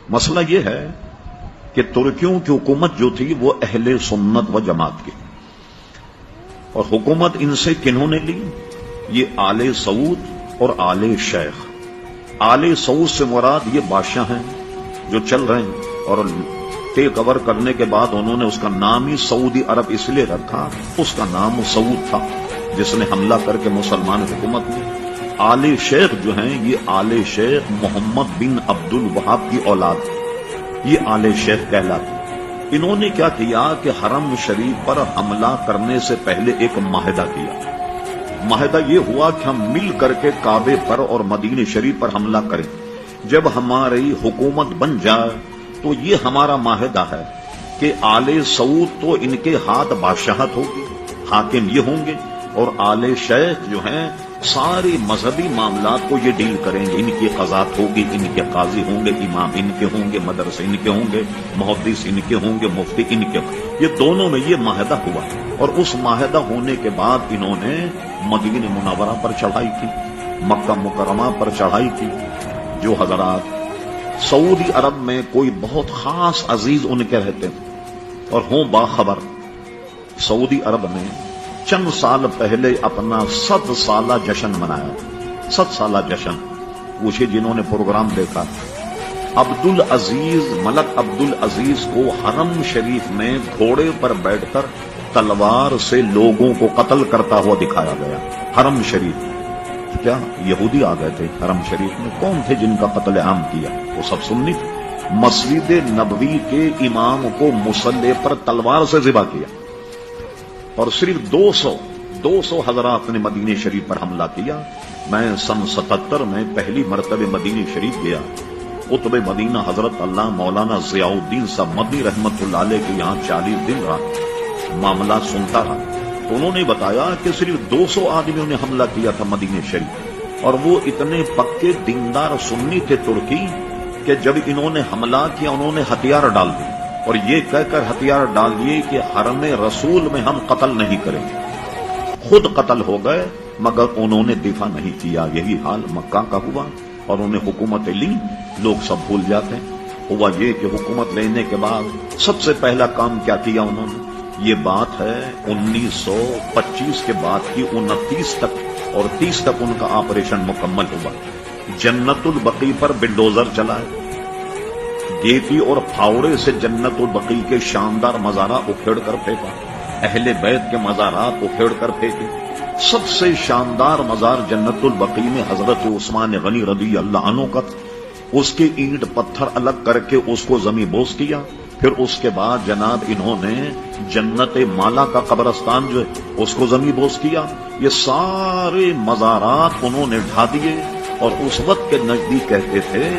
مسئلہ یہ ہے کہ ترکیوں کی حکومت جو تھی وہ اہل سنت و جماعت کی، اور حکومت ان سے کنہوں نے لی؟ یہ آل سعود اور آل شیخ۔ آل سعود سے مراد یہ بادشاہ ہیں جو چل رہے ہیں، اور ٹیک اوور کرنے کے بعد انہوں نے اس کا نام ہی سعودی عرب اس لیے رکھا، اس کا نام سعود تھا جس نے حملہ کر کے مسلمان حکومت لی۔ آل شیخ جو ہیں یہ آل شیخ محمد بن عبد الوہاب کی اولاد، یہ آل شیخ کہلاتے۔ انہوں نے کیا کیا کہ حرم شریف پر حملہ کرنے سے پہلے ایک معاہدہ کیا۔ معاہدہ یہ ہوا کہ ہم مل کر کے کعبے پر اور مدینہ شریف پر حملہ کریں، جب ہماری حکومت بن جائے تو یہ ہمارا معاہدہ ہے کہ آل سعود تو ان کے ہاتھ بادشاہت ہوگی، حاکم یہ ہوں گے، اور آل شیخ جو ہیں ساری مذہبی معاملات کو یہ ڈیل کریں گے، ان کی قضات ہوگی، ان کے قاضی ہوں گے، امام ان کے ہوں گے، مدرسے ان کے ہوں گے، محدث ان کے ہوں گے، مفتی ان کے ہوں گے۔ یہ دونوں میں یہ معاہدہ ہوا، اور اس معاہدہ ہونے کے بعد انہوں نے مدینہ منورہ پر چڑھائی کی، مکہ مکرمہ پر چڑھائی کی۔ جو حضرات سعودی عرب میں کوئی بہت خاص عزیز ان کے رہتے ہیں اور ہوں باخبر، سعودی عرب میں چند سال پہلے اپنا 100 سالہ جشن منایا، 100 سالہ جشن۔ پوچھے جنہوں نے پروگرام دیکھا، ملک عبد العزیز کو حرم شریف میں گھوڑے پر بیٹھ کر تلوار سے لوگوں کو قتل کرتا ہوا دکھایا گیا۔ حرم شریف کیا یہودی آ گئے تھے حرم شریف میں؟ کون تھے جن کا قتل عام کیا؟ وہ سب سنی تھے۔ مسجد نبوی کے امام کو مصلی پر تلوار سے ذبح کیا، اور صرف 200 حضرات نے مدینہ شریف پر حملہ کیا۔ میں سن 77 میں پہلی مرتبہ مدینہ شریف گیا، قطب مدینہ حضرت اللہ مولانا ضیاء الدین صاحب مدنی رحمت اللہ علیہ کے یہاں 40 دن رہا، معاملات سنتا رہا، تو انہوں نے بتایا کہ صرف 200 آدمیوں نے حملہ کیا تھا مدینہ شریف، اور وہ اتنے پکے دیندار سنی تھے ترکی کہ جب انہوں نے حملہ کیا انہوں نے ہتھیار ڈال دیے، اور یہ کہہ کر ہتھیار ڈال دیے کہ حرم رسول میں ہم قتل نہیں کریں گے۔ خود قتل ہو گئے مگر انہوں نے دفاع نہیں کیا۔ یہی حال مکہ کا ہوا، اور انہیں حکومت لی، لوگ سب بھول جاتے ہیں۔ ہوا یہ کہ حکومت لینے کے بعد سب سے پہلا کام کیا کیا انہوں نے؟ یہ بات ہے 1925 کے بعد کی 29 تک اور 30 تک ان کا آپریشن مکمل ہوا۔ جنت البقیع پر بلڈوزر چلائے، گیتی اور پھاوڑے سے جنت البقیع کے شاندار مزارات اکھیڑ کر پھینکا، اہل بیت کے مزارات اکھیڑ کر پھینکے۔ سب سے شاندار مزار جنت البقیع میں حضرت عثمان غنی رضی اللہ عنہ کا، اس کے اینٹ پتھر الگ کر کے اس کو زمین بوس کیا۔ پھر اس کے بعد جناب انہوں نے جنت مالا کا قبرستان جو ہے اس کو زمین بوس کیا۔ یہ سارے مزارات انہوں نے ڈھا دیے، اور اس وقت کے نزدیک کہتے تھے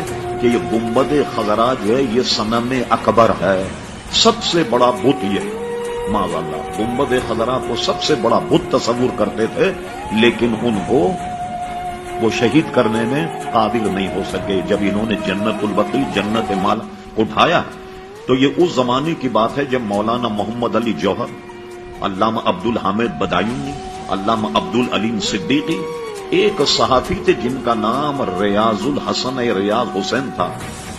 کہ یہ گنبد خضرا جو ہے یہ صنم اکبر ہے، سب سے بڑا بت یہ، معاذ اللہ، گنبد خضرا کو سب سے بڑا بت تصور کرتے تھے، لیکن ان کو وہ شہید کرنے میں قابل نہیں ہو سکے۔ جب انہوں نے جنت البقیع جنت مالا اٹھایا تو یہ اس زمانے کی بات ہے جب مولانا محمد علی جوہر، علامہ عبد الحامد بدایونی، علامہ عبد العلیم صدیقی، ایک صحافی تھے جن کا نام ریاض الحسن ریاض حسین تھا۔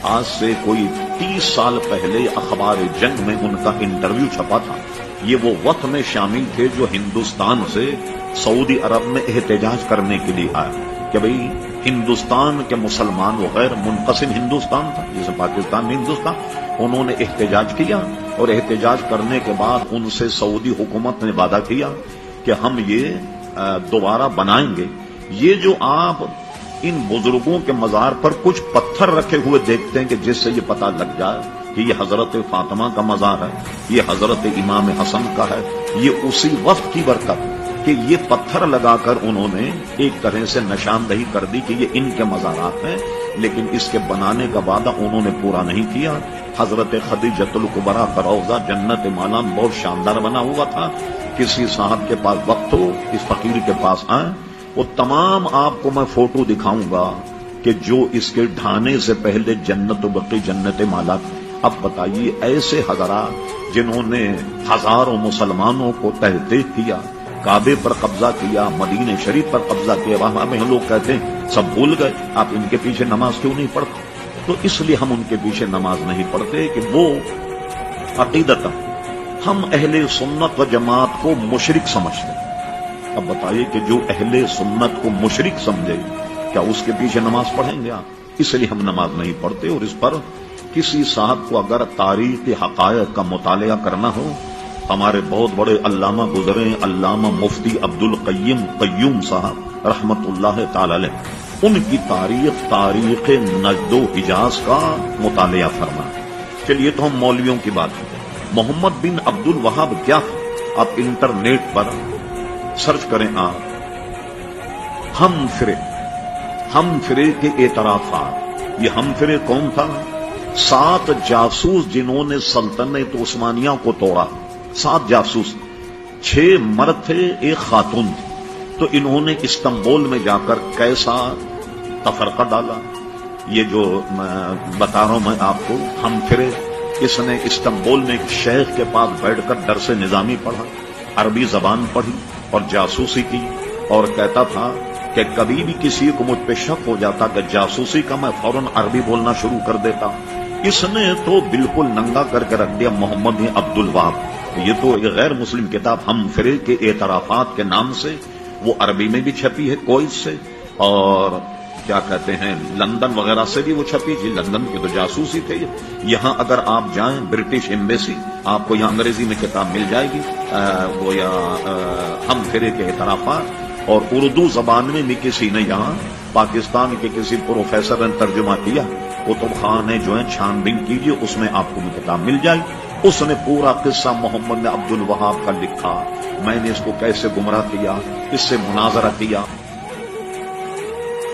آج سے کوئی 30 سال پہلے اخبار جنگ میں ان کا انٹرویو چھپا تھا۔ یہ وہ وقت میں شامل تھے جو ہندوستان سے سعودی عرب میں احتجاج کرنے کے لیے آئے کہ بھئی ہندوستان کے مسلمان و غیر منقسم ہندوستان تھا، جسے پاکستان میں ہندوستان، انہوں نے احتجاج کیا، اور احتجاج کرنے کے بعد ان سے سعودی حکومت نے وعدہ کیا کہ ہم یہ دوبارہ بنائیں گے۔ یہ جو آپ ان بزرگوں کے مزار پر کچھ پتھر رکھے ہوئے دیکھتے ہیں کہ جس سے یہ پتہ لگ جائے کہ یہ حضرت فاطمہ کا مزار ہے، یہ حضرت امام حسن کا ہے، یہ اسی وقت کی برکت کہ یہ پتھر لگا کر انہوں نے ایک طرح سے نشاندہی کر دی کہ یہ ان کے مزارات ہیں، لیکن اس کے بنانے کا وعدہ انہوں نے پورا نہیں کیا۔ حضرت خدیجۃ الکبریٰ کا روضہ جنت مالا بہت شاندار بنا ہوا تھا۔ کسی صاحب کے پاس وقت ہو اس فقیر کے پاس آئیں، وہ تمام آپ کو میں فوٹو دکھاؤں گا کہ جو اس کے ڈھانے سے پہلے جنت البقیع جنت مالا۔ اب بتائیے ایسے حضرات جنہوں نے ہزاروں مسلمانوں کو تحقیق کیا، کعبے پر قبضہ کیا، مدینہ شریف پر قبضہ کیا، وہاں میں لوگ کہتے ہیں سب بھول گئے، آپ ان کے پیچھے نماز کیوں نہیں پڑھتے؟ تو اس لیے ہم ان کے پیچھے نماز نہیں پڑھتے کہ وہ عقیدت ہم اہل سنت و جماعت کو مشرک سمجھتے ہیں۔ اب بتائیے کہ جو اہل سنت کو مشرک سمجھے کیا اس کے پیچھے نماز پڑھیں گے آپ؟ اس لیے ہم نماز نہیں پڑھتے۔ اور اس پر کسی صاحب کو اگر تاریخ حقائق کا مطالعہ کرنا ہو، ہمارے بہت بڑے علامہ گزرے علامہ مفتی عبد القیم قیوم صاحب رحمت اللہ تعالی علیہ، ان کی تاریخ نجد و حجاز کا مطالعہ فرما۔ چلیے تو ہم مولویوں کی بات کریں۔ محمد بن عبد الوہاب کیا تھا؟ آپ انٹرنیٹ پر سرچ کریں آپ، ہم فرے کے اعترافات۔ یہ ہم فرے کون تھا؟ 7 جاسوس جنہوں نے سلطنت عثمانیہ کو توڑا، 7 جاسوس، 6 مرد تھے، 1 خاتون تھی۔ تو انہوں نے استنبول میں جا کر کیسا تفرقہ ڈالا، یہ جو بتا رہا ہوں میں آپ کو، ہم فرے، اس نے استنبول میں ایک شیخ کے پاس بیٹھ کر درس نظامی پڑھا، عربی زبان پڑھی اور جاسوسی کی، اور کہتا تھا کہ کبھی بھی کسی کو مجھ پہ شک ہو جاتا کہ جاسوسی کا، میں فوراً عربی بولنا شروع کر دیتا۔ اس نے تو بالکل ننگا کر کے رکھ دیا محمد بن عبد الوہاب۔ یہ تو ایک غیر مسلم کتاب ہم فرے کے اعترافات کے نام سے، وہ عربی میں بھی چھپی ہے کویت سے، اور کیا کہتے ہیں لندن وغیرہ سے بھی وہ چھپی تھی۔ لندن کے تو جاسوس ہی تھے۔ یہاں اگر آپ جائیں برٹش ایمبیسی، آپ کو یہاں انگریزی میں کتاب مل جائے گی، وہ یا ہم فرے کے اعترافات، اور اردو زبان میں بھی کسی نے یہاں پاکستان کے کسی پروفیسر نے ترجمہ کیا، کتب خان ہے جو ہے چھان بین کیجیے، اس میں آپ کو بھی کتاب مل جائے گی۔ اس نے پورا قصہ محمد بن عبد الوہاب کا لکھا، میں نے اس کو کیسے گمراہ کیا، اس سے مناظرہ کیا۔